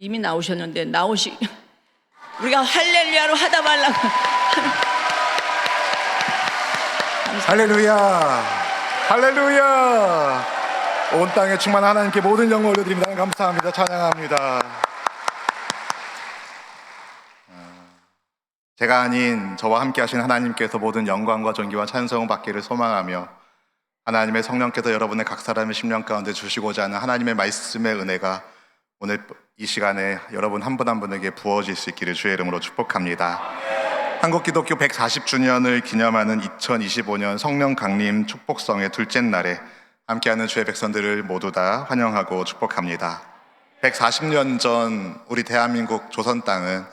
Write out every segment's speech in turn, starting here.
이미 나오셨는데 우리가 할렐루야로 하다 말라고. 할렐루야, 할렐루야. 온 땅에 충만한 하나님께 모든 영광 올려드립니다. 감사합니다. 찬양합니다. 제가 아닌 저와 함께 하신 하나님께서 모든 영광과 존귀와 찬송을 받기를 소망하며, 하나님의 성령께서 여러분의 각 사람의 심령 가운데 주시고자 하는 하나님의 말씀의 은혜가 오늘 이 시간에 여러분 한 분 한 분에게 부어질 수 있기를 주의 이름으로 축복합니다. 한국기독교 140주년을 기념하는 2025년 성령 강림 축복성의 둘째 날에 함께하는 주의 백성들을 모두 다 환영하고 축복합니다. 140년 전 우리 대한민국 조선 땅은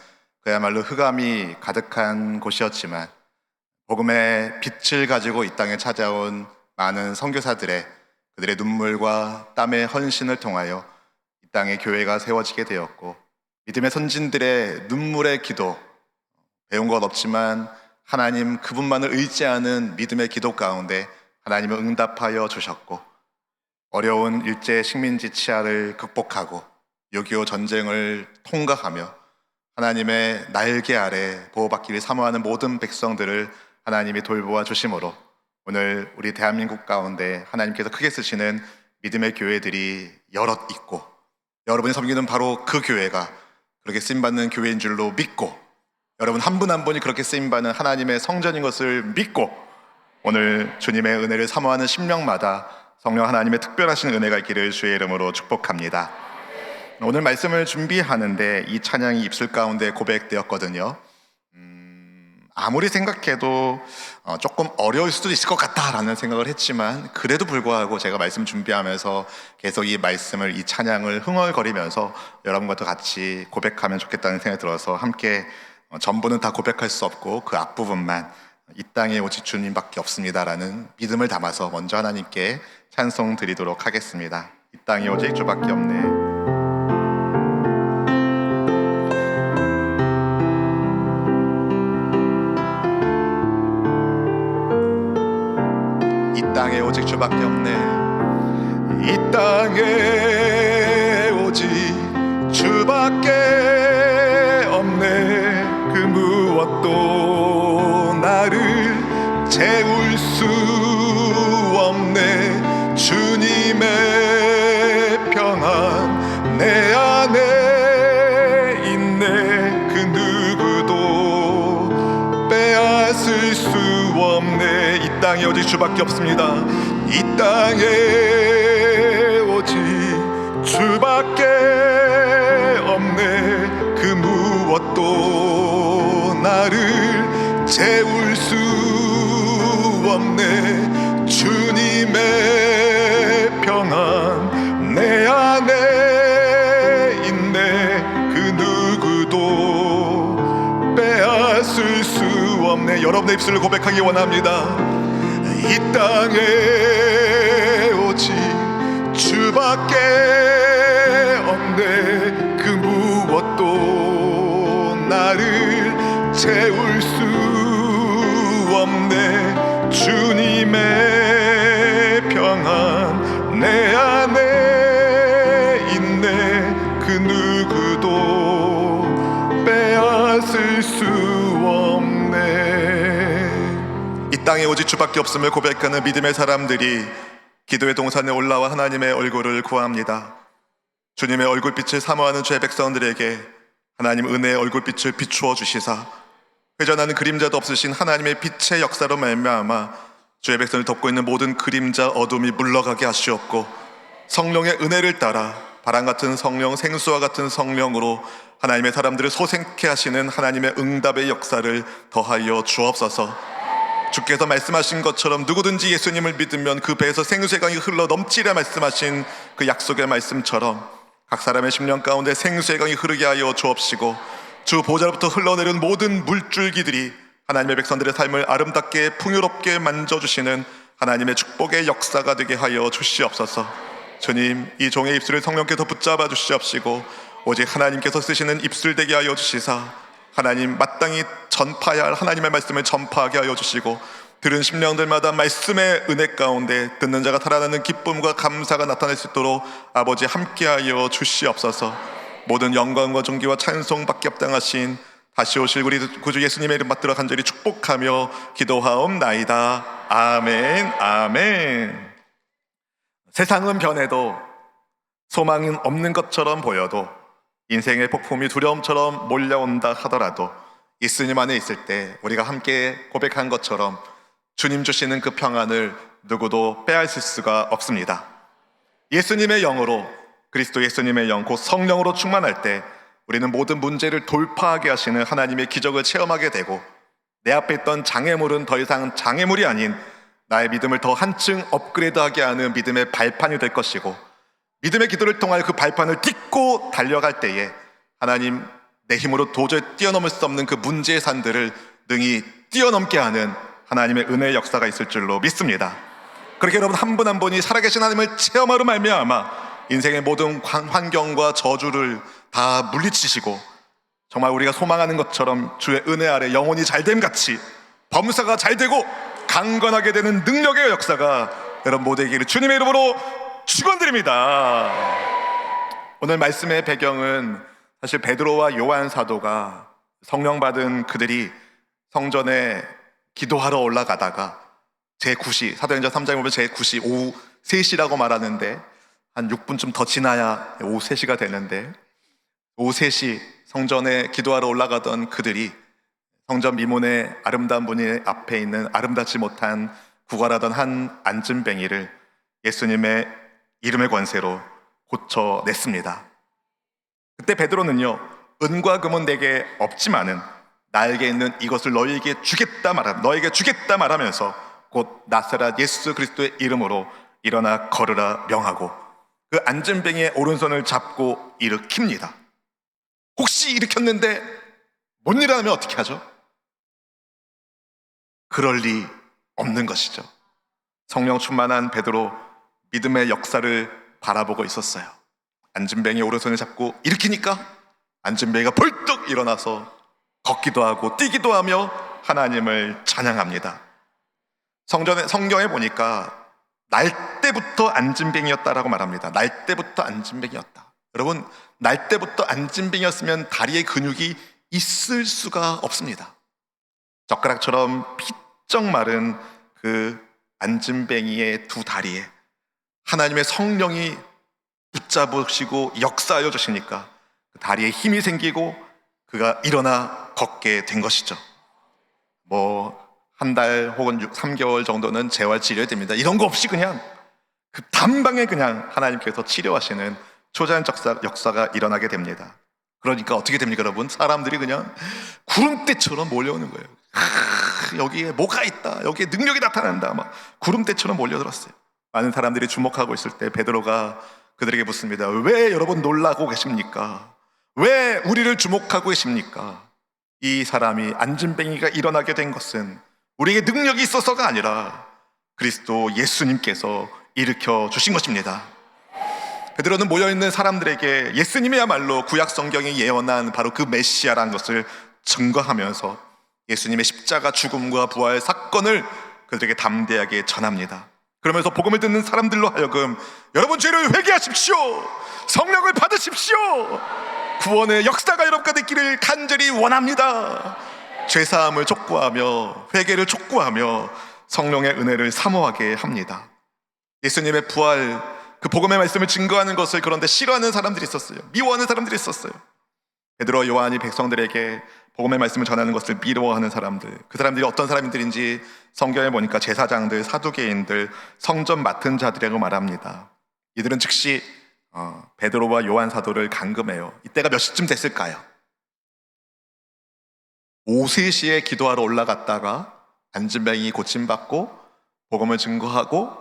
그야말로 흑암이 가득한 곳이었지만, 복음의 빛을 가지고 이 땅에 찾아온 많은 선교사들의 그들의 눈물과 땀의 헌신을 통하여 이 땅에 교회가 세워지게 되었고, 믿음의 선진들의 눈물의 기도, 배운 것 없지만 하나님 그분만을 의지하는 믿음의 기도 가운데 하나님은 응답하여 주셨고, 어려운 일제 식민지 치하를 극복하고 6.25 전쟁을 통과하며 하나님의 날개 아래 보호받기를 사모하는 모든 백성들을 하나님이 돌보아 주심으로 오늘 우리 대한민국 가운데 하나님께서 크게 쓰시는 믿음의 교회들이 여럿 있고, 여러분이 섬기는 바로 그 교회가 그렇게 쓰임받는 교회인 줄로 믿고, 여러분 한 분 한 분이 그렇게 쓰임받는 하나님의 성전인 것을 믿고, 오늘 주님의 은혜를 사모하는 심령마다 성령 하나님의 특별하신 은혜가 있기를 주의 이름으로 축복합니다. 오늘 말씀을 준비하는데 이 찬양이 입술 가운데 고백되었거든요. 아무리 생각해도 조금 어려울 수도 있을 것 같다라는 생각을 했지만, 그래도 불구하고 제가 말씀 준비하면서 계속 이 말씀을, 이 찬양을 흥얼거리면서 여러분과도 같이 고백하면 좋겠다는 생각이 들어서 함께, 전부는 다 고백할 수 없고 그 앞부분만, 이 땅에 오직 주님밖에 없습니다라는 믿음을 담아서 먼저 하나님께 찬송 드리도록 하겠습니다. 이 땅에 오직 주밖에 없네. 이 땅에 오직 주밖에 없네. 이 땅에 오직 주밖에 없네. 그 무엇도 나를 채울 수 없네. 주님의 평안 내 안에 있네. 그 누구도 빼앗을 수 없네. 이 땅에 오직 주밖에 없습니다. 이 땅에 오직 주밖에 없네. 그 무엇도 나를 채울 수 없네. 주님의 평안 내 안에 있네. 그 누구도 빼앗을 수 없네. 여러분의 입술을 고백하기 원합니다. 이 땅에 오직 주밖에 없네. 그 무엇도 나를 채울 수 없네. 주님의 평안 내 안에 있네. 그 누구도 빼앗을 수 없네. 이 땅에 오직 주밖에 없음을 고백하는 믿음의 사람들이 기도의 동산에 올라와 하나님의 얼굴을 구합니다. 주님의 얼굴빛을 사모하는 주의 백성들에게 하나님 은혜의 얼굴빛을 비추어 주시사, 회전하는 그림자도 없으신 하나님의 빛의 역사로 말미암아 주의 백성을 덮고 있는 모든 그림자 어둠이 물러가게 하시옵고, 성령의 은혜를 따라 바람같은 성령, 생수와 같은 성령으로 하나님의 사람들을 소생케 하시는 하나님의 응답의 역사를 더하여 주옵소서. 주께서 말씀하신 것처럼 누구든지 예수님을 믿으면 그 배에서 생수의 강이 흘러 넘치려 말씀하신 그 약속의 말씀처럼 각 사람의 심령 가운데 생수의 강이 흐르게 하여 주옵시고, 주 보좌로부터 흘러내려온 모든 물줄기들이 하나님의 백성들의 삶을 아름답게 풍요롭게 만져주시는 하나님의 축복의 역사가 되게 하여 주시옵소서. 주님, 이 종의 입술을 성령께서 붙잡아 주시옵시고, 오직 하나님께서 쓰시는 입술 되게 하여 주시사 하나님 마땅히 전파해야 할 하나님의 말씀을 전파하게 하여 주시고, 들은 심령들마다 말씀의 은혜 가운데 듣는 자가 살아나는 기쁨과 감사가 나타날 수 있도록 아버지 함께하여 주시옵소서. 모든 영광과 존귀와 찬송받기 합당하신 다시 오실 우리 구주 예수님의 이름 받들어 간절히 축복하며 기도하옵나이다. 아멘, 아멘. 세상은 변해도 소망은 없는 것처럼 보여도 인생의 폭풍이 두려움처럼 몰려온다 하더라도 예수님 안에 있을 때 우리가 함께 고백한 것처럼 주님 주시는 그 평안을 누구도 빼앗을 수가 없습니다. 예수님의 영으로, 그리스도 예수님의 영 곧 성령으로 충만할 때 우리는 모든 문제를 돌파하게 하시는 하나님의 기적을 체험하게 되고 내 앞에 있던 장애물은 더 이상 장애물이 아닌 나의 믿음을 더 한층 업그레이드하게 하는 믿음의 발판이 될 것이고 믿음의 기도를 통하여 그 발판을 딛고 달려갈 때에 하나님 내 힘으로 도저히 뛰어넘을 수 없는 그 문제의 산들을 능히 뛰어넘게 하는 하나님의 은혜의 역사가 있을 줄로 믿습니다. 그렇게 여러분 한 분 한 분이 살아계신 하나님을 체험하러 말미암아 인생의 모든 환경과 저주를 다 물리치시고 정말 우리가 소망하는 것처럼 주의 은혜 아래 영혼이 잘됨 같이 범사가 잘되고 강건하게 되는 능력의 역사가 여러분 모두에게 주님의 이름으로 축원드립니다. 오늘 말씀의 배경은 사실 베드로와 요한 사도가 성령 받은 그들이 성전에 기도하러 올라가다가 제9시, 사도행전 3장에 보면 제9시 오후 3시라고 말하는데 한 6분쯤 더 지나야 오후 3시가 되는데 오후 3시 성전에 기도하러 올라가던 그들이 성전 미문의 아름다운 문의 앞에 있는 아름답지 못한 구걸하던 한 안진뱅이를 예수님의 이름의 권세로 고쳐냈습니다. 그때 베드로는요, 은과 금은 내게 없지만은 나에게 있는 이것을 너에게 주겠다 말하면서 곧 나사렛 예수 그리스도의 이름으로 일어나 걸으라 명하고 그 안진뱅이의 오른손을 잡고 일으킵니다. 혹시 일으켰는데 못 일어나면 어떻게 하죠? 그럴 리 없는 것이죠. 성령 충만한 베드로 믿음의 역사를 바라보고 있었어요. 안진뱅이 오른손을 잡고 일으키니까 안진뱅이가 벌떡 일어나서 걷기도 하고 뛰기도 하며 하나님을 찬양합니다. 성경에 보니까 날 때부터 안진뱅이였다라고 말합니다. 날 때부터 안진뱅이였다. 여러분, 날 때부터 안진뱅이였으면 다리에 근육이 있을 수가 없습니다. 젓가락처럼 피쩍 마른 그 안진뱅이의 두 다리에 하나님의 성령이 붙잡으시고 역사하여 주시니까 그 다리에 힘이 생기고 그가 일어나 걷게 된 것이죠. 한 달 혹은 3개월 정도는 재활 치료됩니다. 이런 거 없이 그냥 그 단방에 그냥 하나님께서 치료하시는 초자연 역사가 일어나게 됩니다. 그러니까 어떻게 됩니까, 여러분? 사람들이 그냥 구름대처럼 몰려오는 거예요. 여기에 뭐가 있다, 여기에 능력이 나타난다, 막 구름대처럼 몰려들었어요. 많은 사람들이 주목하고 있을 때 베드로가 그들에게 묻습니다. 왜 여러분 놀라고 계십니까? 왜 우리를 주목하고 계십니까? 이 사람이 안진뱅이가 일어나게 된 것은 우리에게 능력이 있어서가 아니라 그리스도 예수님께서 일으켜 주신 것입니다. 베드로는 모여있는 사람들에게 예수님이야말로 구약 성경이 예언한 바로 그 메시아라는 것을 증거하면서 예수님의 십자가 죽음과 부활 사건을 그들에게 담대하게 전합니다. 그러면서 복음을 듣는 사람들로 하여금 여러분 죄를 회개하십시오, 성령을 받으십시오, 구원의 역사가 여러분 가운데 있기를 간절히 원합니다. 죄사함을 촉구하며 회개를 촉구하며 성령의 은혜를 사모하게 합니다. 예수님의 부활, 그 복음의 말씀을 증거하는 것을 그런데 싫어하는 사람들이 있었어요. 미워하는 사람들이 있었어요. 베드로와 요한이 백성들에게 복음의 말씀을 전하는 것을 미워하는 사람들, 그 사람들이 어떤 사람들인지 성경에 보니까 제사장들, 사두개인들, 성전 맡은 자들이라고 말합니다. 이들은 즉시 베드로와 요한 사도를 감금해요. 이때가 몇 시쯤 됐을까요? 오후 3시에 기도하러 올라갔다가 안진뱅이 고침받고 복음을 증거하고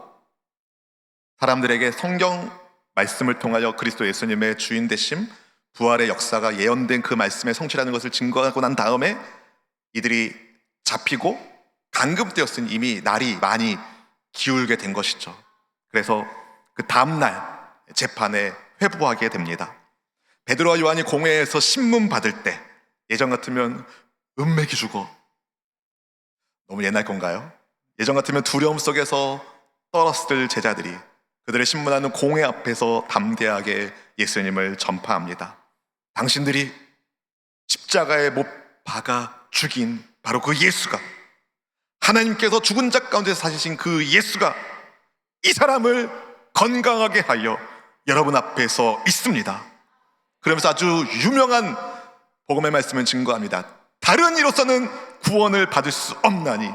사람들에게 성경 말씀을 통하여 그리스도 예수님의 주인 되심, 부활의 역사가 예언된 그 말씀의 성취라는 것을 증거하고 난 다음에 이들이 잡히고 감금되었으니 이미 날이 많이 기울게 된 것이죠. 그래서 그 다음날 재판에 회부하게 됩니다. 베드로와 요한이 공회에서 신문 받을 때 예전 같으면 은맥이 죽어, 너무 옛날 건가요? 예전 같으면 두려움 속에서 떨었을 제자들이 그들의 신문하는 공회 앞에서 담대하게 예수님을 전파합니다. 당신들이 십자가에 못 박아 죽인 바로 그 예수가, 하나님께서 죽은 자 가운데 사시신 그 예수가 이 사람을 건강하게 하여 여러분 앞에 서 있습니다. 그러면서 아주 유명한 복음의 말씀을 증거합니다. 다른 이로서는 구원을 받을 수 없나니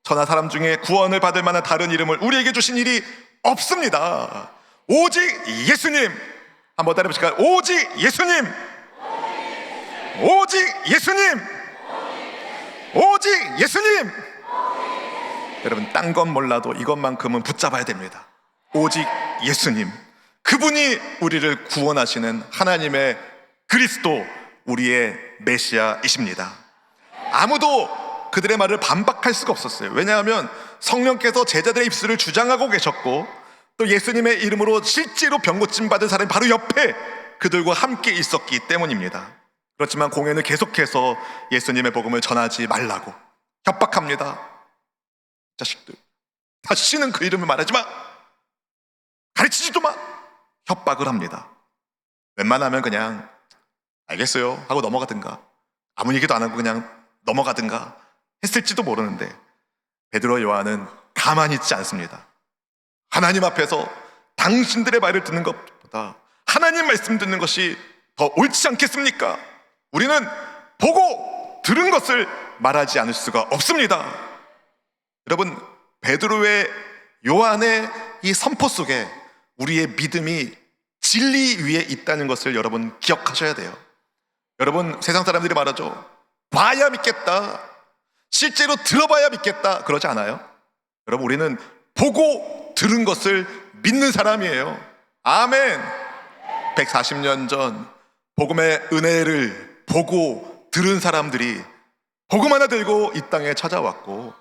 천하 사람 중에 구원을 받을 만한 다른 이름을 우리에게 주신 일이 없습니다. 오직 예수님. 한번 따라해 보실까요? 오직 예수님. 오직 예수님. 오직 예수님. 여러분, 딴 건 몰라도 이것만큼은 붙잡아야 됩니다. 오직 예수님. 그분이 우리를 구원하시는 하나님의 그리스도, 우리의 메시아이십니다. 아무도 그들의 말을 반박할 수가 없었어요. 왜냐하면 성령께서 제자들의 입술을 주장하고 계셨고, 또 예수님의 이름으로 실제로 병 고침 받은 사람이 바로 옆에 그들과 함께 있었기 때문입니다. 그렇지만 공회는 계속해서 예수님의 복음을 전하지 말라고 협박합니다. 자식들, 다시는 그 이름을 말하지 마, 가르치지도 마, 협박을 합니다. 웬만하면 그냥 알겠어요 하고 넘어가든가, 아무 얘기도 안 하고 그냥 넘어가든가 했을지도 모르는데, 베드로 요한은 가만히 있지 않습니다. 하나님 앞에서 당신들의 말을 듣는 것보다 하나님 말씀 듣는 것이 더 옳지 않겠습니까? 우리는 보고 들은 것을 말하지 않을 수가 없습니다. 여러분, 베드로의, 요한의 이 선포 속에 우리의 믿음이 진리 위에 있다는 것을 여러분 기억하셔야 돼요. 여러분, 세상 사람들이 말하죠. 봐야 믿겠다, 실제로 들어봐야 믿겠다, 그러지 않아요? 여러분, 우리는 보고 들은 것을 믿는 사람이에요. 아멘. 140년 전 복음의 은혜를 보고 들은 사람들이 복음 하나 들고 이 땅에 찾아왔고,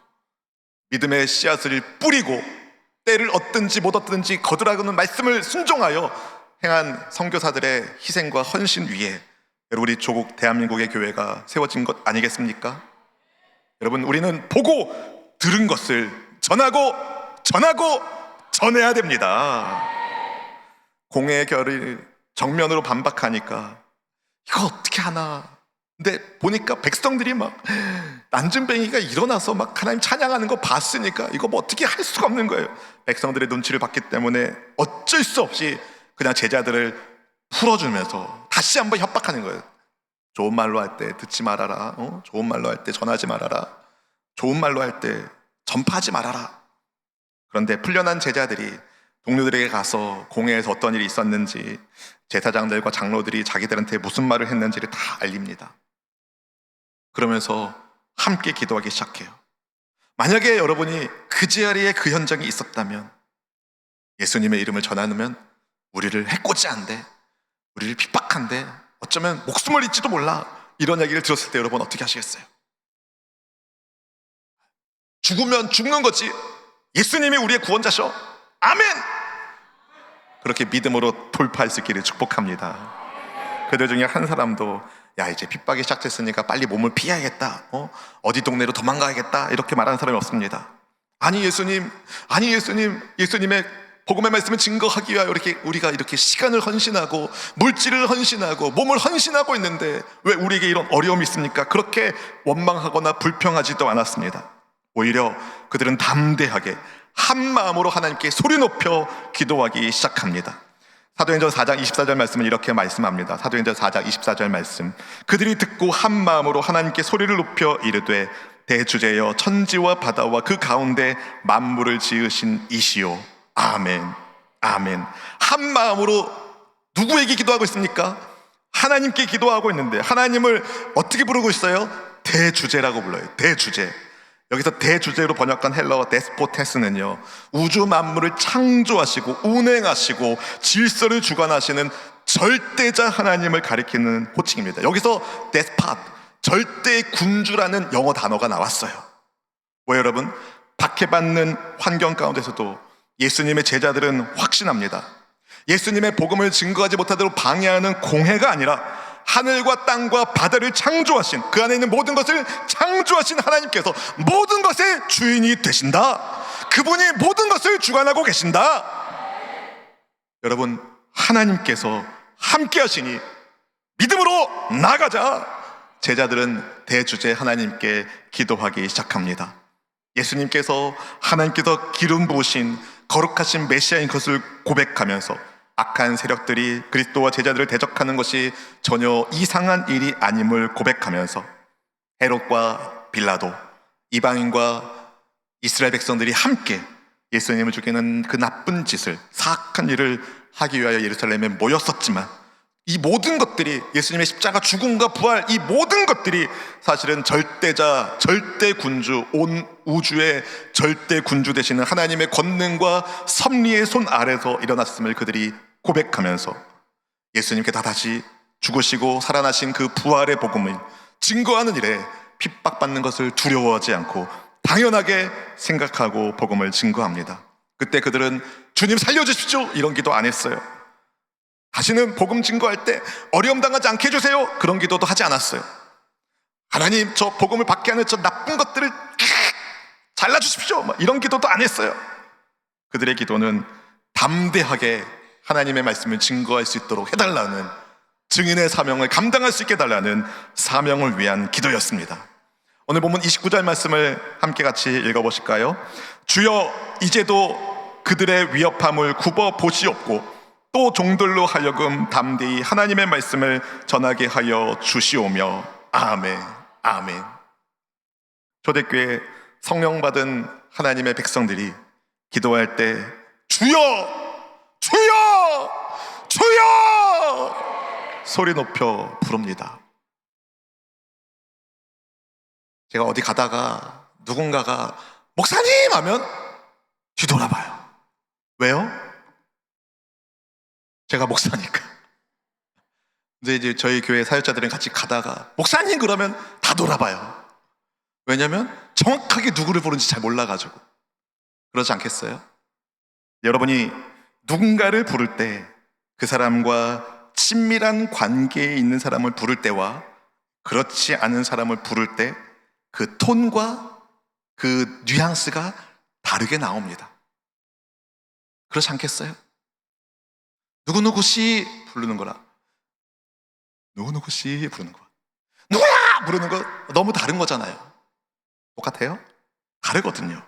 믿음의 씨앗을 뿌리고 때를 얻든지 못 얻든지 거두라고는 말씀을 순종하여 행한 선교사들의 희생과 헌신 위에 우리 조국 대한민국의 교회가 세워진 것 아니겠습니까? 여러분, 우리는 보고 들은 것을 전하고 전해야 됩니다. 공회의 결을 정면으로 반박하니까 이거 어떻게 하나. 근데 보니까 백성들이 막 난증뱅이가 일어나서 막 하나님 찬양하는 거 봤으니까 이거 뭐 어떻게 할 수가 없는 거예요. 백성들의 눈치를 봤기 때문에 어쩔 수 없이 그냥 제자들을 풀어주면서 다시 한번 협박하는 거예요. 좋은 말로 할 때 듣지 말아라, 좋은 말로 할 때 전하지 말아라, 좋은 말로 할 때 전파하지 말아라. 그런데 풀려난 제자들이 동료들에게 가서 공회에서 어떤 일이 있었는지, 제사장들과 장로들이 자기들한테 무슨 말을 했는지를 다 알립니다. 그러면서 함께 기도하기 시작해요. 만약에 여러분이 그 자리에 그 현장에 있었다면, 예수님의 이름을 전하면 우리를 해코지한대, 우리를 핍박한대, 어쩌면 목숨을 잃지도 몰라, 이런 얘기를 들었을 때 여러분 어떻게 하시겠어요? 죽으면 죽는 거지, 예수님이 우리의 구원자셔, 아멘! 그렇게 믿음으로 돌파할 수 있기를 축복합니다. 그들 중에 한 사람도 야, 이제 핍박이 시작됐으니까 빨리 몸을 피해야겠다, 어디 동네로 도망가야겠다, 이렇게 말하는 사람이 없습니다. 아니 예수님, 예수님의 복음의 말씀을 증거하기 위하여 우리가 이렇게 시간을 헌신하고 물질을 헌신하고 몸을 헌신하고 있는데 왜 우리에게 이런 어려움이 있습니까? 그렇게 원망하거나 불평하지도 않았습니다. 오히려 그들은 담대하게 한 마음으로 하나님께 소리 높여 기도하기 시작합니다. 사도행전 4장 24절 말씀은 이렇게 말씀합니다. 사도행전 4장 24절 말씀, 그들이 듣고 한 마음으로 하나님께 소리를 높여 이르되 대주제여 천지와 바다와 그 가운데 만물을 지으신 이시오, 아멘, 아멘. 한 마음으로 누구에게 기도하고 있습니까? 하나님께 기도하고 있는데, 하나님을 어떻게 부르고 있어요? 대주제라고 불러요. 대주제. 여기서 대주제로 번역한 헬라어 데스포테스는요, 우주 만물을 창조하시고 운행하시고 질서를 주관하시는 절대자 하나님을 가리키는 호칭입니다. 여기서 데스팟, 절대의 군주라는 영어 단어가 나왔어요. 왜 여러분? 박해받는 환경 가운데서도 예수님의 제자들은 확신합니다. 예수님의 복음을 증거하지 못하도록 방해하는 공회가 아니라 하늘과 땅과 바다를 창조하신, 그 안에 있는 모든 것을 창조하신 하나님께서 모든 것의 주인이 되신다. 그분이 모든 것을 주관하고 계신다. 여러분, 하나님께서 함께 하시니 믿음으로 나가자. 제자들은 대주제 하나님께 기도하기 시작합니다. 예수님께서 하나님께서 기름 부으신 거룩하신 메시아인 것을 고백하면서 악한 세력들이 그리스도와 제자들을 대적하는 것이 전혀 이상한 일이 아님을 고백하면서 헤롯과 빌라도, 이방인과 이스라엘 백성들이 함께 예수님을 죽이는 그 나쁜 짓을, 사악한 일을 하기 위하여 예루살렘에 모였었지만 이 모든 것들이, 예수님의 십자가 죽음과 부활, 이 모든 것들이 사실은 절대자, 절대군주, 온 우주의 절대군주 되시는 하나님의 권능과 섭리의 손 아래서 일어났음을 그들이 고백하면서 예수님께서 다시 죽으시고 살아나신 그 부활의 복음을 증거하는 일에 핍박받는 것을 두려워하지 않고 당연하게 생각하고 복음을 증거합니다. 그때 그들은 주님 살려주십시오 이런 기도 안 했어요. 다시는 복음 증거할 때 어려움 당하지 않게 해주세요 그런 기도도 하지 않았어요. 하나님 저 복음을 받게 하는 저 나쁜 것들을 잘라주십시오 이런 기도도 안 했어요. 그들의 기도는 담대하게 하나님의 말씀을 증거할 수 있도록 해달라는, 증인의 사명을 감당할 수 있게 해달라는 사명을 위한 기도였습니다. 오늘 본문 29절 말씀을 함께 같이 읽어보실까요? 주여 이제도 그들의 위협함을 굽어 보시옵고 또 종들로 하여금 담대히 하나님의 말씀을 전하게 하여 주시오며. 아멘, 아멘. 초대교회 성령 받은 하나님의 백성들이 기도할 때 주여, 주여, 주여 소리 높여 부릅니다. 제가 어디 가다가 누군가가 목사님 하면 뒤돌아봐요. 왜요? 제가 목사니까. 근데 이제 저희 교회 사역자들은 같이 가다가 목사님 그러면 다 돌아봐요. 왜냐면 정확하게 누구를 부르는지 잘 몰라가지고. 그러지 않겠어요? 여러분이 누군가를 부를 때 그 사람과 친밀한 관계에 있는 사람을 부를 때와 그렇지 않은 사람을 부를 때 그 톤과 그 뉘앙스가 다르게 나옵니다. 그렇지 않겠어요? 누구누구씨 부르는 거라 누구누구씨 부르는 거, 누구야 부르는 거 너무 다른 거잖아요. 똑같아요? 다르거든요.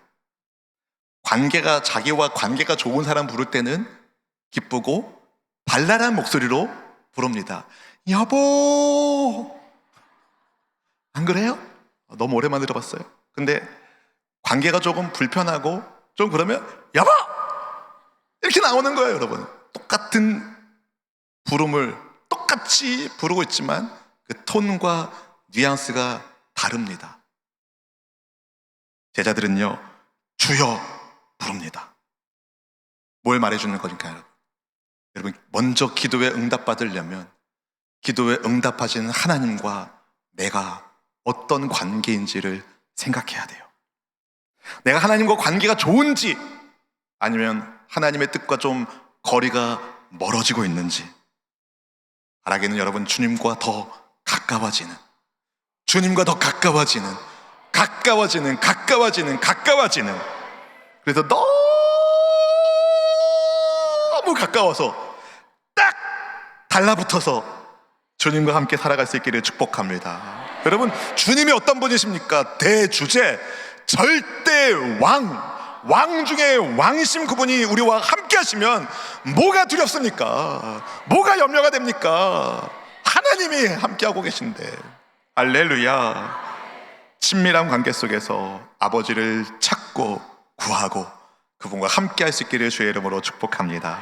관계가, 자기와 관계가 좋은 사람 부를 때는 기쁘고 발랄한 목소리로 부릅니다. 여보, 안 그래요? 너무 오랜만에 들어봤어요. 근데 관계가 조금 불편하고 좀 그러면 여보 이렇게 나오는 거예요. 여러분, 똑같은 부름을 똑같이 부르고 있지만 그 톤과 뉘앙스가 다릅니다. 제자들은요 주여 부릅니다. 뭘 말해주는 거니까요? 여러분, 먼저 기도에 응답받으려면 기도에 응답하시는 하나님과 내가 어떤 관계인지를 생각해야 돼요. 내가 하나님과 관계가 좋은지 아니면 하나님의 뜻과 좀 거리가 멀어지고 있는지. 바라기는 여러분, 주님과 더 가까워지는, 주님과 더 가까워지는, 가까워지는. 그래서 너무 가까워서 딱 달라붙어서 주님과 함께 살아갈 수 있기를 축복합니다. 여러분, 주님이 어떤 분이십니까? 대주제, 절대 왕 중에 왕이신 그분이 우리와 함께 하시면 뭐가 두렵습니까? 뭐가 염려가 됩니까? 하나님이 함께하고 계신데. 할렐루야. 친밀한 관계 속에서 아버지를 찾고 구하고 그분과 함께할 수 있기를 주의 이름으로 축복합니다.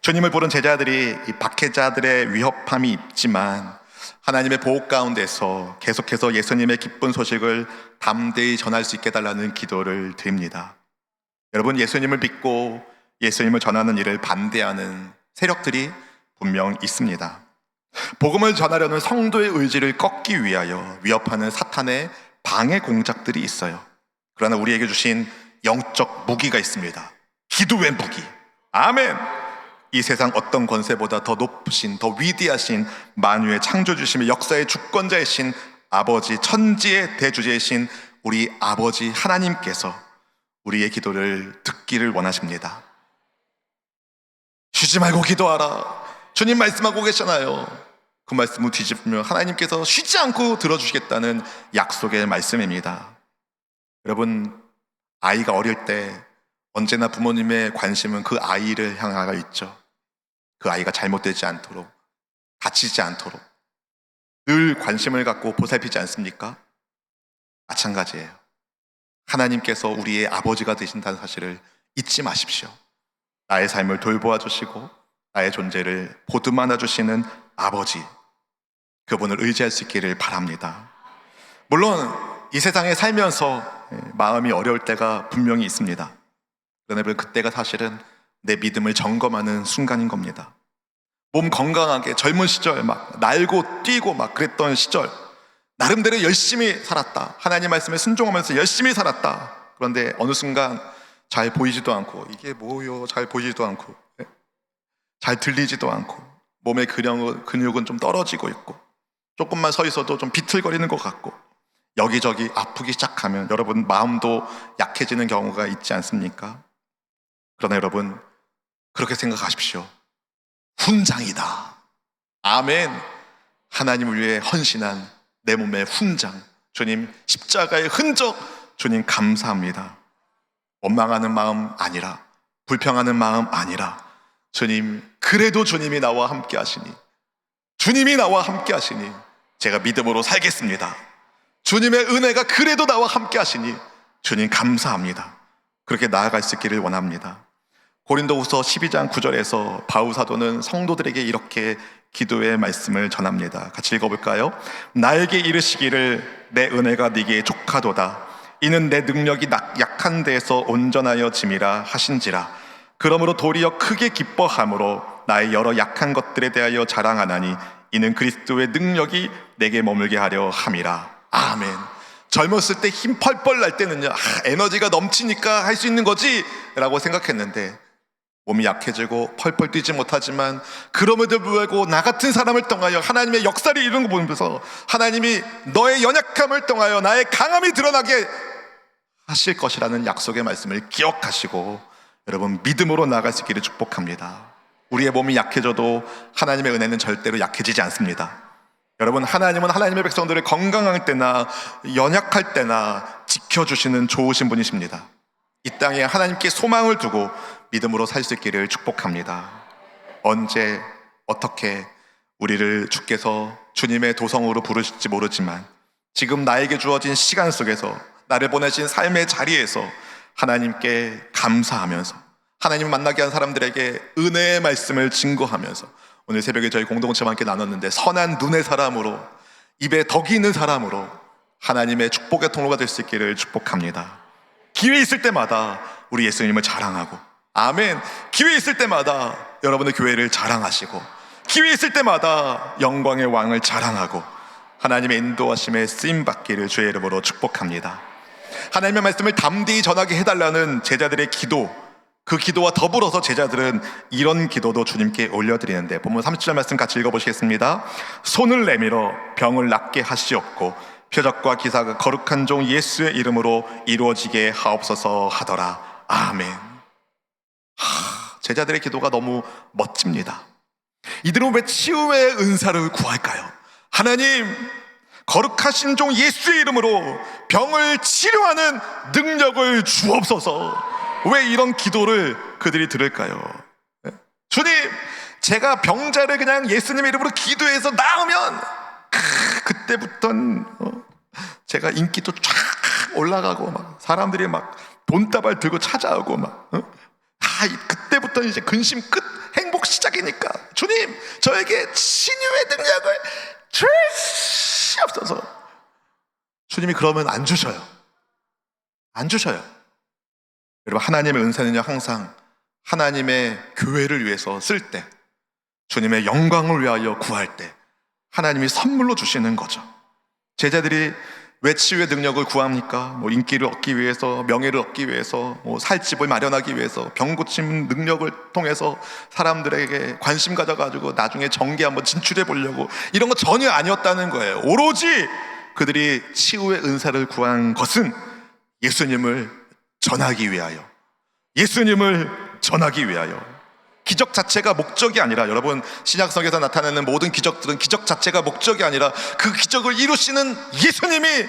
주님을 부른 제자들이 이 박해자들의 위협함이 있지만 하나님의 보호 가운데서 계속해서 예수님의 기쁜 소식을 담대히 전할 수 있게 해달라는 기도를 드립니다. 여러분, 예수님을 믿고 예수님을 전하는 일을 반대하는 세력들이 분명 있습니다. 복음을 전하려는 성도의 의지를 꺾기 위하여 위협하는 사탄의 방해 공작들이 있어요. 그러나 우리에게 주신 영적 무기가 있습니다. 기도의 무기. 아멘. 이 세상 어떤 권세보다 더 높으신, 더 위대하신 만유의 창조주심의 역사의 주권자이신 아버지, 천지의 대주제이신 우리 아버지 하나님께서 우리의 기도를 듣기를 원하십니다. 쉬지 말고 기도하라. 주님 말씀하고 계시잖아요. 그 말씀을 뒤집으면 하나님께서 쉬지 않고 들어주시겠다는 약속의 말씀입니다. 여러분, 아이가 어릴 때 언제나 부모님의 관심은 그 아이를 향하여 있죠. 그 아이가 잘못되지 않도록, 다치지 않도록 늘 관심을 갖고 보살피지 않습니까? 마찬가지예요. 하나님께서 우리의 아버지가 되신다는 사실을 잊지 마십시오. 나의 삶을 돌보아 주시고 나의 존재를 보듬어 주시는 아버지, 그분을 의지할 수 있기를 바랍니다. 물론 이 세상에 살면서 마음이 어려울 때가 분명히 있습니다. 그러나 그때가 사실은 내 믿음을 점검하는 순간인 겁니다. 몸 건강하게 젊은 시절 막 날고 뛰고 막 그랬던 시절, 나름대로 열심히 살았다. 하나님 말씀에 순종하면서 열심히 살았다. 그런데 어느 순간 잘 보이지도 않고, 이게 뭐요? 잘 보이지도 않고, 잘 들리지도 않고, 몸의 근육은 좀 떨어지고 있고, 조금만 서 있어도 좀 비틀거리는 것 같고, 여기저기 아프기 시작하면 여러분 마음도 약해지는 경우가 있지 않습니까? 그러나 여러분, 그렇게 생각하십시오. 훈장이다. 아멘. 하나님을 위해 헌신한 내 몸의 훈장, 주님 십자가의 흔적, 주님 감사합니다. 원망하는 마음 아니라, 불평하는 마음 아니라, 주님 그래도 주님이 나와 함께 하시니, 주님이 나와 함께 하시니 제가 믿음으로 살겠습니다. 주님의 은혜가 그래도 나와 함께 하시니 주님 감사합니다. 그렇게 나아갈 수 있기를 원합니다. 고린도후서 12장 9절에서 바울 사도는 성도들에게 이렇게 기도의 말씀을 전합니다. 같이 읽어볼까요? 나에게 이르시기를 내 은혜가 네게 족하도다. 이는 내 능력이 약한 데에서 온전하여 짐이라 하신지라. 그러므로 도리어 크게 기뻐함으로 나의 여러 약한 것들에 대하여 자랑하나니 이는 그리스도의 능력이 내게 머물게 하려 함이라. 아멘. 젊었을 때 힘 펄펄 날 때는요, 에너지가 넘치니까 할 수 있는 거지 라고 생각했는데, 몸이 약해지고 펄펄 뛰지 못하지만 그럼에도 불구하고 나 같은 사람을 통하여 하나님의 역사를 이루는 거 보면서 하나님이 너의 연약함을 통하여 나의 강함이 드러나게 하실 것이라는 약속의 말씀을 기억하시고 여러분 믿음으로 나아갈 수 있기를 축복합니다. 우리의 몸이 약해져도 하나님의 은혜는 절대로 약해지지 않습니다. 여러분, 하나님은 하나님의 백성들을 건강할 때나 연약할 때나 지켜주시는 좋으신 분이십니다. 이 땅에 하나님께 소망을 두고 믿음으로 살 수 있기를 축복합니다. 언제 어떻게 우리를 주께서 주님의 도성으로 부르실지 모르지만 지금 나에게 주어진 시간 속에서, 나를 보내신 삶의 자리에서 하나님께 감사하면서 하나님을 만나게 한 사람들에게 은혜의 말씀을 증거하면서, 오늘 새벽에 저희 공동체와 함께 나눴는데 선한 눈의 사람으로, 입에 덕이 있는 사람으로 하나님의 축복의 통로가 될 수 있기를 축복합니다. 기회 있을 때마다 우리 예수님을 자랑하고, 아멘. 기회 있을 때마다 여러분의 교회를 자랑하시고, 기회 있을 때마다 영광의 왕을 자랑하고 하나님의 인도하심에 쓰임받기를 주의 이름으로 축복합니다. 하나님의 말씀을 담대히 전하게 해달라는 제자들의 기도, 그 기도와 더불어서 제자들은 이런 기도도 주님께 올려드리는데, 본문 30절 말씀 같이 읽어보시겠습니다. 손을 내밀어 병을 낫게 하시옵고 표적과 기사가 거룩한 종 예수의 이름으로 이루어지게 하옵소서 하더라. 아멘. 제자들의 기도가 너무 멋집니다. 이들은 왜 치유의 은사를 구할까요? 하나님, 거룩하신 종 예수의 이름으로 병을 치료하는 능력을 주옵소서. 왜 이런 기도를 그들이 들을까요? 주님, 제가 병자를 그냥 예수님의 이름으로 기도해서 나으면 그때부터는 제가 인기도 쫙 올라가고 막 사람들이 막 돈다발 들고 찾아오고 막 그때부터는 이제 근심 끝, 행복 시작이니까 주님, 저에게 치유의 능력을 주시옵소서. 주님이 그러면 안 주셔요. 안 주셔요. 여러분, 하나님의 은사는요, 항상 하나님의 교회를 위해서 쓸 때, 주님의 영광을 위하여 구할 때 하나님이 선물로 주시는 거죠. 제자들이 왜 치유의 능력을 구합니까? 인기를 얻기 위해서, 명예를 얻기 위해서, 살 집을 마련하기 위해서, 병 고침 능력을 통해서 사람들에게 관심 가져가지고 나중에 정계 한번 진출해 보려고, 이런 거 전혀 아니었다는 거예요. 오로지 그들이 치유의 은사를 구한 것은 예수님을 전하기 위하여, 예수님을 전하기 위하여, 기적 자체가 목적이 아니라, 여러분, 신약성에서 나타나는 모든 기적들은 기적 자체가 목적이 아니라 그 기적을 이루시는 예수님이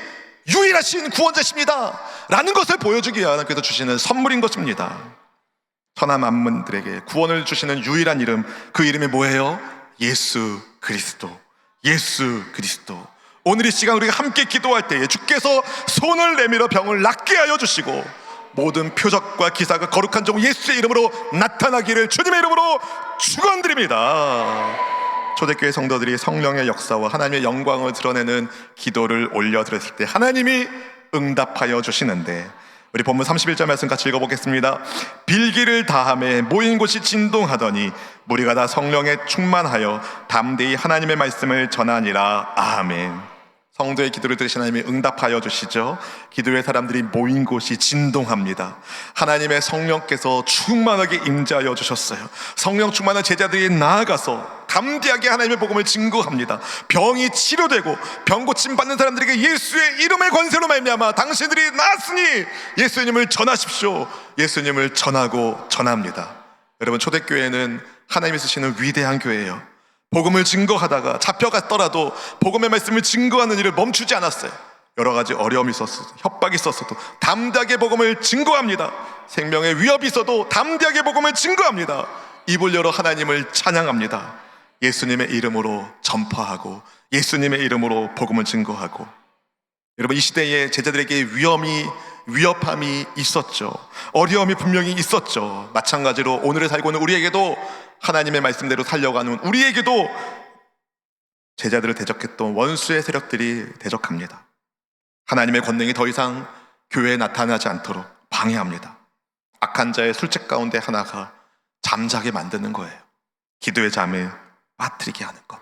유일하신 구원자십니다 라는 것을 보여주기 위해 하나님께서 주시는 선물인 것입니다. 천하 만민들에게 구원을 주시는 유일한 이름, 그 이름이 뭐예요? 예수 그리스도. 예수 그리스도. 오늘 이 시간 우리가 함께 기도할 때에 주께서 손을 내밀어 병을 낫게 하여 주시고 모든 표적과 기사가 거룩한 종 예수의 이름으로 나타나기를 주님의 이름으로 축원드립니다. 초대교회 성도들이 성령의 역사와 하나님의 영광을 드러내는 기도를 올려드렸을 때 하나님이 응답하여 주시는데, 우리 본문 31절 말씀 같이 읽어보겠습니다. 빌기를 다함에 모인 곳이 진동하더니 무리가 다 성령에 충만하여 담대히 하나님의 말씀을 전하니라. 아멘. 성도의 기도를 들으신 하나님이 응답하여 주시죠. 기도의 사람들이 모인 곳이 진동합니다. 하나님의 성령께서 충만하게 임재하여 주셨어요. 성령 충만한 제자들이 나아가서 담대하게 하나님의 복음을 증거합니다. 병이 치료되고 병 고침 받는 사람들에게 예수의 이름의 권세로 말미암아 당신들이 나았으니 예수님을 전하십시오. 예수님을 전하고 전합니다. 여러분, 초대교회는 하나님이 쓰시는 위대한 교회예요. 복음을 증거하다가 잡혀갔더라도 복음의 말씀을 증거하는 일을 멈추지 않았어요. 여러 가지 어려움이 있었어도, 협박이 있었어도 담대하게 복음을 증거합니다. 생명의 위협이 있어도 담대하게 복음을 증거합니다. 입을 열어 하나님을 찬양합니다. 예수님의 이름으로 전파하고 예수님의 이름으로 복음을 증거하고. 여러분, 이 시대에 제자들에게 위협함이 있었죠. 어려움이 분명히 있었죠. 마찬가지로 오늘을 살고 있는 우리에게도, 하나님의 말씀대로 살려가는 우리에게도 제자들을 대적했던 원수의 세력들이 대적합니다. 하나님의 권능이 더 이상 교회에 나타나지 않도록 방해합니다. 악한 자의 술책 가운데 하나가 잠자게 만드는 거예요. 기도의 잠을 빠뜨리게 하는 것.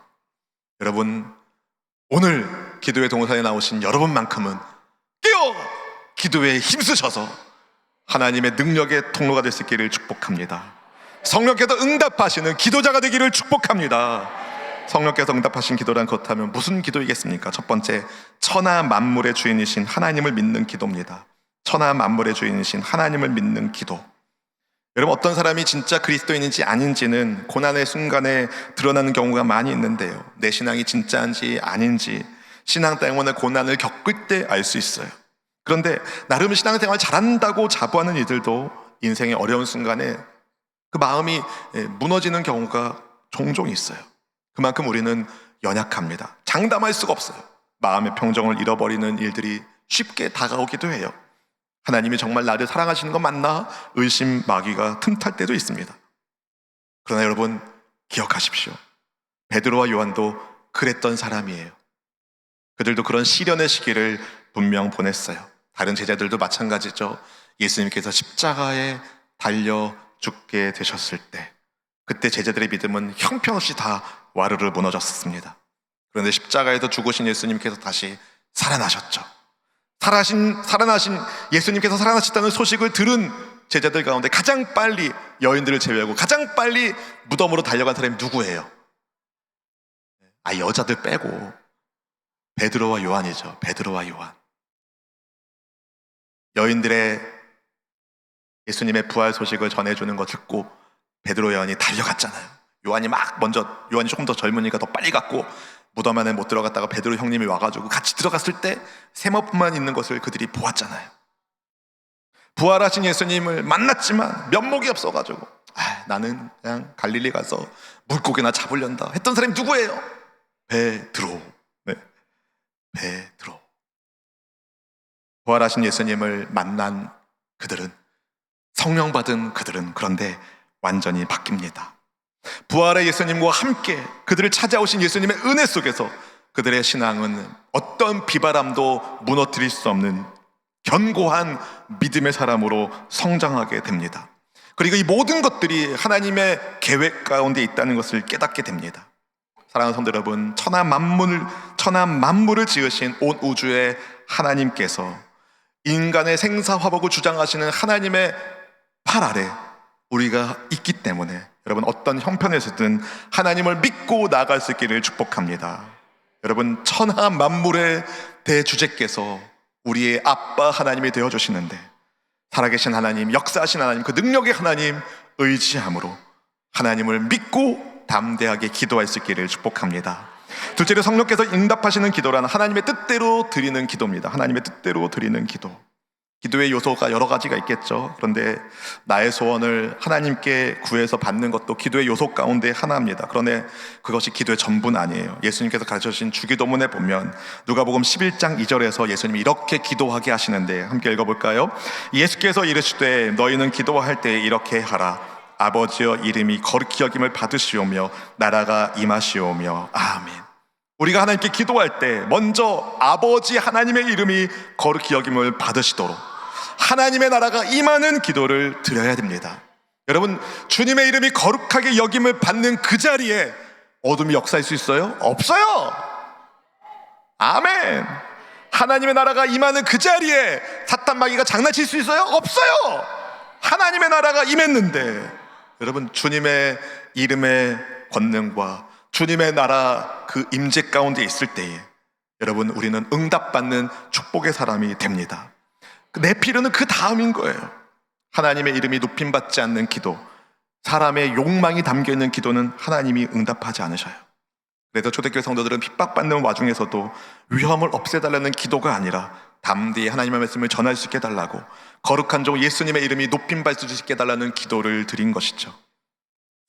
여러분, 오늘 기도의 동호사에 나오신 여러분만큼은 깨어 기도에 힘쓰셔서 하나님의 능력의 통로가 될 수 있기를 축복합니다. 성령께서 응답하시는 기도자가 되기를 축복합니다. 성령께서 응답하신 기도란 그렇다면 무슨 기도이겠습니까? 첫 번째, 천하 만물의 주인이신 하나님을 믿는 기도입니다. 천하 만물의 주인이신 하나님을 믿는 기도. 여러분, 어떤 사람이 진짜 그리스도인인지 아닌지는 고난의 순간에 드러나는 경우가 많이 있는데요, 내 신앙이 진짜인지 아닌지 신앙 때문에 고난을 겪을 때 알 수 있어요. 그런데 나름 신앙생활 잘한다고 자부하는 이들도 인생의 어려운 순간에 그 마음이 무너지는 경우가 종종 있어요. 그만큼 우리는 연약합니다. 장담할 수가 없어요. 마음의 평정을 잃어버리는 일들이 쉽게 다가오기도 해요. 하나님이 정말 나를 사랑하시는 건 맞나? 의심 마귀가 틈탈 때도 있습니다. 그러나 여러분, 기억하십시오. 베드로와 요한도 그랬던 사람이에요. 그들도 그런 시련의 시기를 분명 보냈어요. 다른 제자들도 마찬가지죠. 예수님께서 십자가에 달려 죽게 되셨을 때, 그때 제자들의 믿음은 형편없이 다 와르르 무너졌습니다. 그런데 십자가에서 죽으신 예수님께서 다시 살아나셨죠. 살아나신 예수님께서 살아나셨다는 소식을 들은 제자들 가운데 가장 빨리, 여인들을 제외하고 가장 빨리 무덤으로 달려간 사람이 누구예요? 여자들 빼고 베드로와 요한이죠. 베드로와 요한. 여인들의 예수님의 부활 소식을 전해주는 거 듣고 베드로, 요한이 달려갔잖아요. 요한이 조금 더 젊으니까 더 빨리 갔고, 무덤 안에 못 들어갔다가 베드로 형님이 와가지고 같이 들어갔을 때 세마포만 있는 것을 그들이 보았잖아요. 부활하신 예수님을 만났지만 면목이 없어가지고 나는 그냥 갈릴리 가서 물고기나 잡으련다 했던 사람이 누구예요? 베드로. 네, 베드로. 부활하신 예수님을 만난 그들은, 성령 받은 그들은 그런데 완전히 바뀝니다. 부활의 예수님과 함께 그들을 찾아오신 예수님의 은혜 속에서 그들의 신앙은 어떤 비바람도 무너뜨릴 수 없는 견고한 믿음의 사람으로 성장하게 됩니다. 그리고 이 모든 것들이 하나님의 계획 가운데 있다는 것을 깨닫게 됩니다. 사랑하는 성도 여러분, 천하 만물을 지으신 온 우주의 하나님께서 인간의 생사화복을 주장하시는 하나님의 팔 아래 우리가 있기 때문에 여러분, 어떤 형편에서든 하나님을 믿고 나아갈 수 있기를 축복합니다. 여러분, 천하 만물의 대주제께서 우리의 아빠 하나님이 되어주시는데, 살아계신 하나님, 역사하신 하나님, 그 능력의 하나님 의지함으로 하나님을 믿고 담대하게 기도할 수 있기를 축복합니다. 둘째로, 성령께서 응답하시는 기도란 하나님의 뜻대로 드리는 기도입니다. 하나님의 뜻대로 드리는 기도. 기도의 요소가 여러 가지가 있겠죠. 그런데 나의 소원을 하나님께 구해서 받는 것도 기도의 요소 가운데 하나입니다. 그런데 그것이 기도의 전부는 아니에요. 예수님께서 가르쳐주신 주기도문에 보면 누가복음 11장 2절에서 예수님이 이렇게 기도하게 하시는데, 함께 읽어볼까요? 예수께서 이르시되 너희는 기도할 때 이렇게 하라. 아버지여, 이름이 거룩히 여김을 받으시오며 나라가 임하시오며. 아멘. 우리가 하나님께 기도할 때 먼저 아버지 하나님의 이름이 거룩히 여김을 받으시도록 하나님의 나라가 임하는 기도를 드려야 됩니다. 여러분, 주님의 이름이 거룩하게 여김을 받는 그 자리에 어둠이 역사할 수 있어요? 없어요. 아멘. 하나님의 나라가 임하는 그 자리에 사탄 마귀가 장난칠 수 있어요? 없어요. 하나님의 나라가 임했는데, 여러분, 주님의 이름의 권능과 주님의 나라 그 임재 가운데 있을 때에 여러분, 우리는 응답받는 축복의 사람이 됩니다. 내 필요는 그 다음인 거예요. 하나님의 이름이 높임받지 않는 기도, 사람의 욕망이 담겨있는 기도는 하나님이 응답하지 않으셔요. 그래서 초대교회 성도들은 핍박받는 와중에서도 위험을 없애달라는 기도가 아니라 담대히 하나님의 말씀을 전할 수 있게 해달라고, 거룩한 종 예수님의 이름이 높임받을 수 있게 해달라는 기도를 드린 것이죠.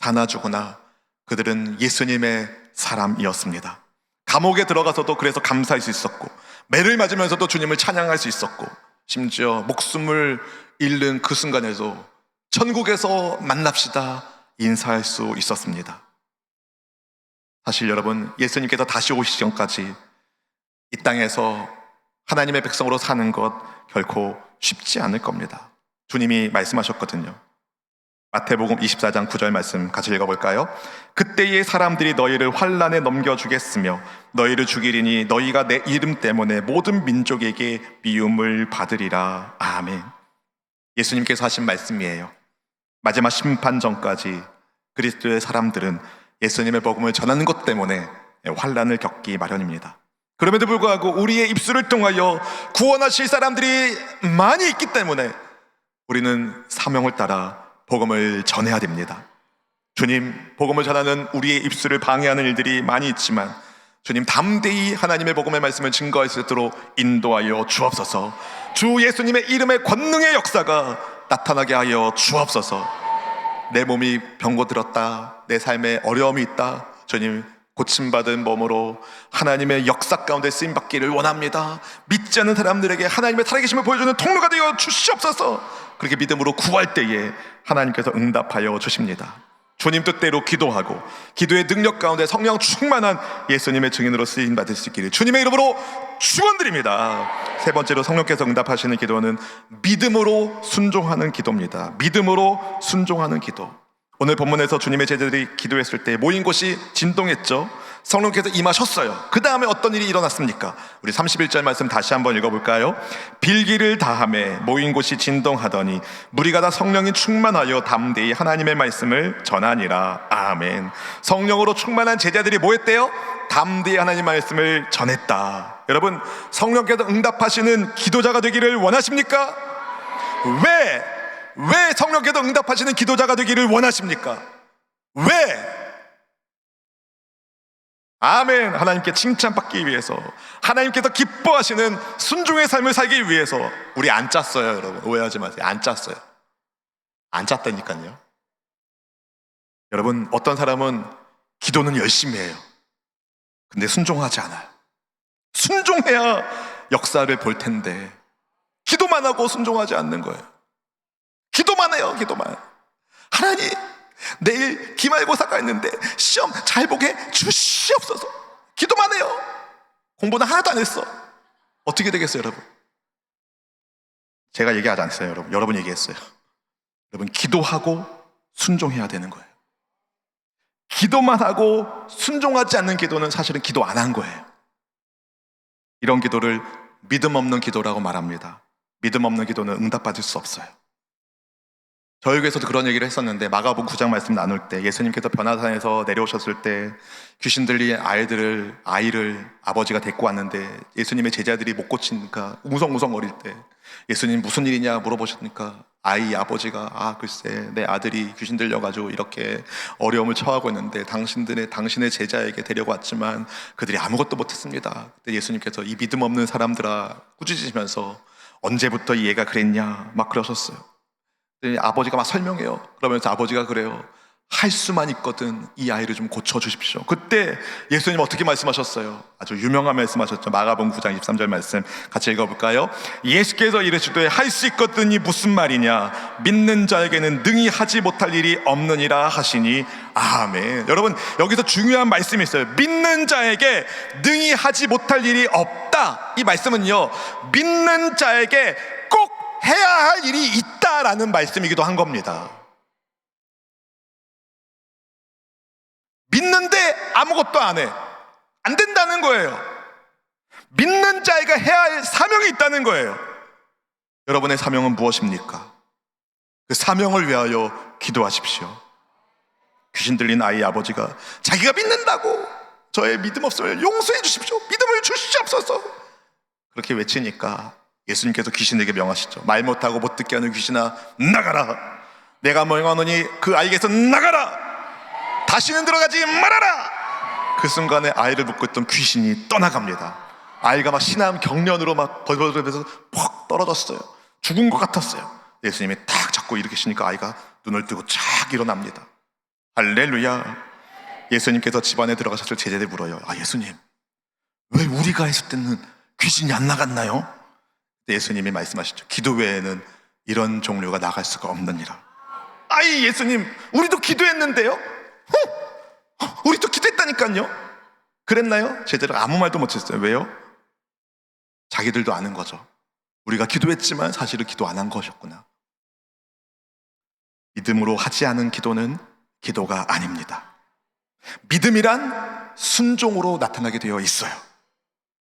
사나 죽으나 그들은 예수님의 사람이었습니다. 감옥에 들어가서도 그래서 감사할 수 있었고, 매를 맞으면서도 주님을 찬양할 수 있었고, 심지어 목숨을 잃는 그 순간에도 천국에서 만납시다 인사할 수 있었습니다. 사실 여러분, 예수님께서 다시 오시기 전까지 이 땅에서 하나님의 백성으로 사는 것 결코 쉽지 않을 겁니다. 주님이 말씀하셨거든요. 마태복음 24장 9절 말씀 같이 읽어볼까요? 그때의 사람들이 너희를 환난에 넘겨주겠으며 너희를 죽이리니 너희가 내 이름 때문에 모든 민족에게 미움을 받으리라. 아멘. 예수님께서 하신 말씀이에요. 마지막 심판 전까지 그리스도의 사람들은 예수님의 복음을 전하는 것 때문에 환난을 겪기 마련입니다. 그럼에도 불구하고 우리의 입술을 통하여 구원하실 사람들이 많이 있기 때문에 우리는 사명을 따라 복음을 전해야 됩니다. 주님, 복음을 전하는 우리의 입술을 방해하는 일들이 많이 있지만 주님, 담대히 하나님의 복음의 말씀을 증거할 수 있도록 인도하여 주옵소서. 주 예수님의 이름의 권능의 역사가 나타나게 하여 주옵소서. 내 몸이 병고 들었다, 내 삶에 어려움이 있다, 주님, 고침받은 몸으로 하나님의 역사 가운데 쓰임받기를 원합니다. 믿지 않는 사람들에게 하나님의 살아계심을 보여주는 통로가 되어 주시옵소서. 그렇게 믿음으로 구할 때에 하나님께서 응답하여 주십니다. 주님 뜻대로 기도하고 기도의 능력 가운데 성령 충만한 예수님의 증인으로 쓰임받을 수 있기를 주님의 이름으로 축원드립니다. 세 번째로, 성령께서 응답하시는 기도는 믿음으로 순종하는 기도입니다. 믿음으로 순종하는 기도. 오늘 본문에서 주님의 제자들이 기도했을 때 모인 곳이 진동했죠. 성령께서 임하셨어요. 그 다음에 어떤 일이 일어났습니까? 우리 31절 말씀 다시 한번 읽어볼까요? 빌기를 다하매 모인 곳이 진동하더니 무리가 다 성령이 충만하여 담대히 하나님의 말씀을 전하니라. 아멘. 성령으로 충만한 제자들이 뭐 했대요? 담대히 하나님의 말씀을 전했다. 여러분, 성령께서 응답하시는 기도자가 되기를 원하십니까? 왜 성령께서 응답하시는 기도자가 되기를 원하십니까? 왜? 아멘. 하나님께 칭찬받기 위해서, 하나님께서 기뻐하시는 순종의 삶을 살기 위해서. 우리 안 짰어요, 여러분. 오해하지 마세요. 안 짰어요. 안 짰다니까요. 여러분, 어떤 사람은 기도는 열심히 해요. 근데 순종하지 않아요. 순종해야 역사를 볼 텐데 기도만 하고 순종하지 않는 거예요. 기도만 해요. 기도만. 하나님, 내일 기말고사가 있는데 시험 잘 보게 주시옵소서. 기도만 해요. 공부는 하나도 안 했어. 어떻게 되겠어요, 여러분? 제가 얘기하지 않았어요, 여러분. 여러분 얘기했어요. 여러분, 기도하고 순종해야 되는 거예요. 기도만 하고 순종하지 않는 기도는 사실은 기도 안 한 거예요. 이런 기도를 믿음 없는 기도라고 말합니다. 믿음 없는 기도는 응답받을 수 없어요. 저희 교회에서도 그런 얘기를 했었는데, 마가복음 9장 말씀 나눌 때 예수님께서 변화산에서 내려오셨을 때 귀신 들린 아이를 아버지가 데리고 왔는데 예수님의 제자들이 못 고치니까 웅성웅성거릴 때 예수님 무슨 일이냐 물어보셨으니까 아버지가 글쎄 내 아들이 귀신 들려가지고 이렇게 어려움을 처하고 있는데 당신의 제자에게 데려왔지만 그들이 아무것도 못했습니다. 그때 예수님께서 이 믿음 없는 사람들아 꾸짖으시면서 언제부터 이 애가 그랬냐 막 그러셨어요. 아버지가 막 설명해요. 그러면서 아버지가 그래요. 할 수만 있거든 이 아이를 좀 고쳐주십시오. 그때 예수님 어떻게 말씀하셨어요? 아주 유명한 말씀하셨죠. 마가복음 9장 23절 말씀 같이 읽어볼까요? 예수께서 이르시되 할 수 있거든이 무슨 말이냐, 믿는 자에게는 능히 하지 못할 일이 없느니라 하시니 아멘. 여러분, 여기서 중요한 말씀이 있어요. 믿는 자에게 능히 하지 못할 일이 없다. 이 말씀은요, 믿는 자에게 꼭 해야 할 일이 있다라는 말씀이기도 한 겁니다. 믿는데 아무것도 안 해. 안 된다는 거예요. 믿는 자에게 해야 할 사명이 있다는 거예요. 여러분의 사명은 무엇입니까? 그 사명을 위하여 기도하십시오. 귀신 들린 아이 아버지가 자기가 믿는다고 저의 믿음 없음을 용서해 주십시오. 믿음을 주시옵소서. 그렇게 외치니까 예수님께서 귀신에게 명하시죠. 말 못하고 못 듣게 하는 귀신아 나가라. 내가 명하노니 그 아이에게서 나가라. 다시는 들어가지 말아라. 그 순간에 아이를 묶고 있던 귀신이 떠나갑니다. 아이가 막 신암 경련으로 막 벌벌벌면서 퍽 떨어졌어요. 죽은 것 같았어요. 예수님이 탁 잡고 일으키시니까 아이가 눈을 뜨고 쫙 일어납니다. 할렐루야. 예수님께서 집안에 들어가셨을 제자들이 물어요. 예수님, 왜 우리가 했을 때는 귀신이 안 나갔나요? 예수님이 말씀하시죠. 기도 외에는 이런 종류가 나갈 수가 없느니라. 예수님, 우리도 기도했는데요? 우리도 기도했다니까요. 그랬나요? 제대로 아무 말도 못했어요. 왜요? 자기들도 아는 거죠. 우리가 기도했지만 사실은 기도 안 한 것이었구나. 믿음으로 하지 않은 기도는 기도가 아닙니다. 믿음이란 순종으로 나타나게 되어 있어요.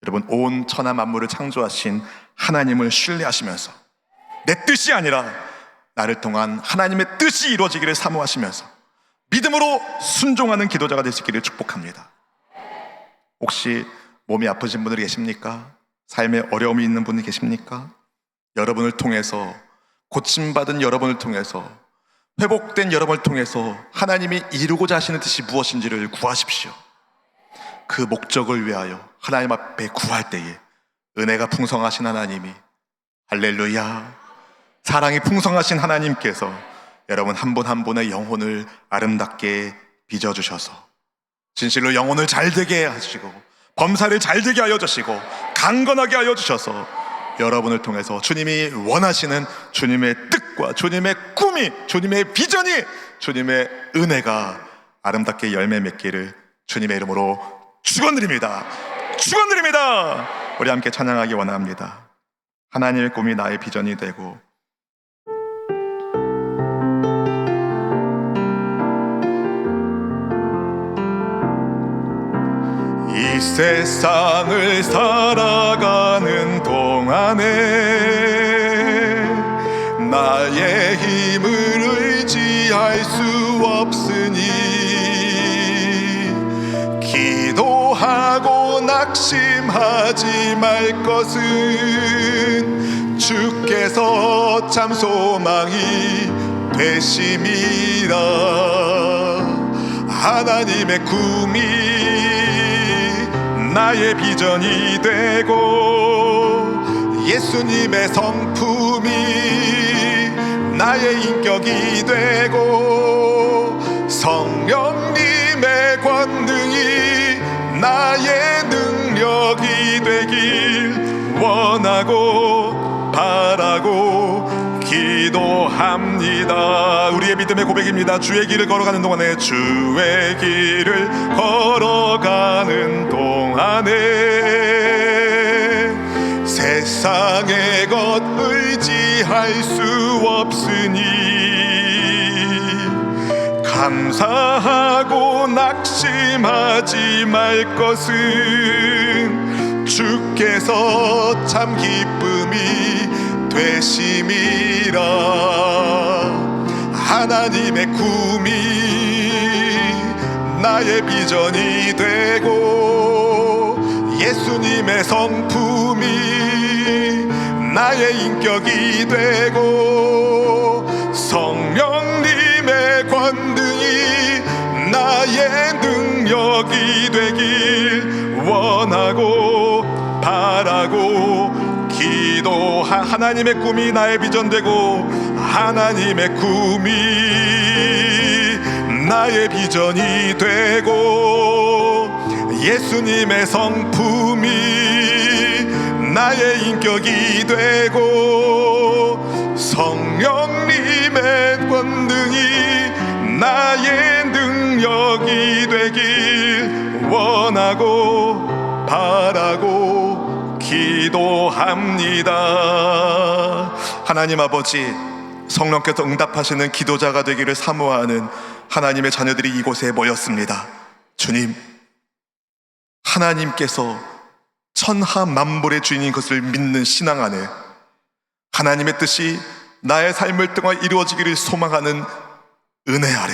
여러분, 온 천하 만물을 창조하신 하나님을 신뢰하시면서 내 뜻이 아니라 나를 통한 하나님의 뜻이 이루어지기를 사모하시면서 믿음으로 순종하는 기도자가 될 수 있기를 축복합니다. 혹시 몸이 아프신 분들이 계십니까? 삶에 어려움이 있는 분이 계십니까? 여러분을 통해서, 고침받은 여러분을 통해서, 회복된 여러분을 통해서 하나님이 이루고자 하시는 뜻이 무엇인지를 구하십시오. 그 목적을 위하여 하나님 앞에 구할 때에 은혜가 풍성하신 하나님이, 할렐루야, 사랑이 풍성하신 하나님께서 여러분 한 분 한 분의 영혼을 아름답게 빚어주셔서 진실로 영혼을 잘되게 하시고 범사를 잘되게 하여 주시고 강건하게 하여 주셔서 여러분을 통해서 주님이 원하시는 주님의 뜻과 주님의 꿈이, 주님의 비전이, 주님의 은혜가 아름답게 열매 맺기를 주님의 이름으로 축원드립니다. 축원드립니다. 우리 함께 찬양하기 원합니다. 하나님의 꿈이 나의 비전이 되고 이 세상을 살아가는 동안에 나의 힘을 의지할 수 없으니 기도하고 낙심하지 말 것은 주께서 참 소망이 되심이라. 하나님의 꿈이 나의 비전이 되고 예수님의 성품이 나의 인격이 되고 성령님의 권능이 나의 능력이 되길 원하고 바라고 기도합니다. 우리의 믿음의 고백입니다. 주의 길을 걸어가는 동안에, 주의 길을 걸어가는 동안에 세상의 것 의지할 수 없으니 감사하고 낙심하지 말 것은 주께서 참 기쁨이 되심이라. 하나님의 꿈이 나의 비전이 되고 예수님의 성품이 나의 인격이 되고 성령님의 권능이 나의 능력이 되길 원하고 바라고 기도한 하나님의 꿈이 나의 비전 되고 하나님의 꿈이 나의 비전이 되고 예수님의 성품이 나의 인격이 되고 성령님의 권능이 나의 능력이 되길 원하고 바라고 기도합니다. 하나님 아버지, 성령께서 응답하시는 기도자가 되기를 사모하는 하나님의 자녀들이 이곳에 모였습니다. 주님, 하나님께서 천하 만물의 주인인 것을 믿는 신앙 안에 하나님의 뜻이 나의 삶을 통해 이루어지기를 소망하는 은혜 아래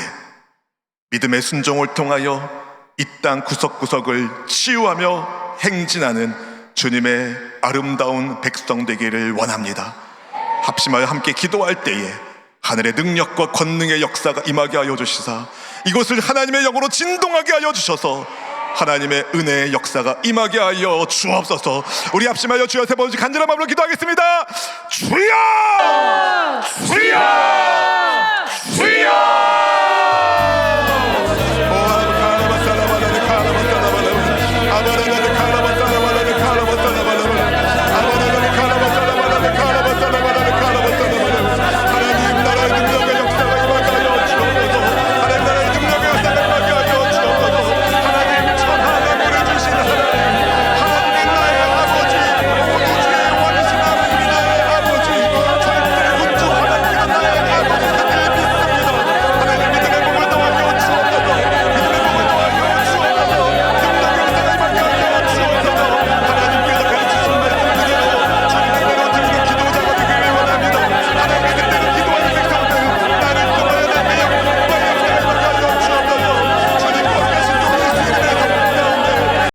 믿음의 순종을 통하여 이 땅 구석구석을 치유하며 행진하는 주님의 아름다운 백성 되기를 원합니다. 합심하여 함께 기도할 때에 하늘의 능력과 권능의 역사가 임하게 하여 주시사 이곳을 하나님의 영으로 진동하게 하여 주셔서 하나님의 은혜의 역사가 임하게 하여 주옵소서. 우리 합심하여 주여 세 번째 간절한 마음으로 기도하겠습니다. 주여! 주여! 주여!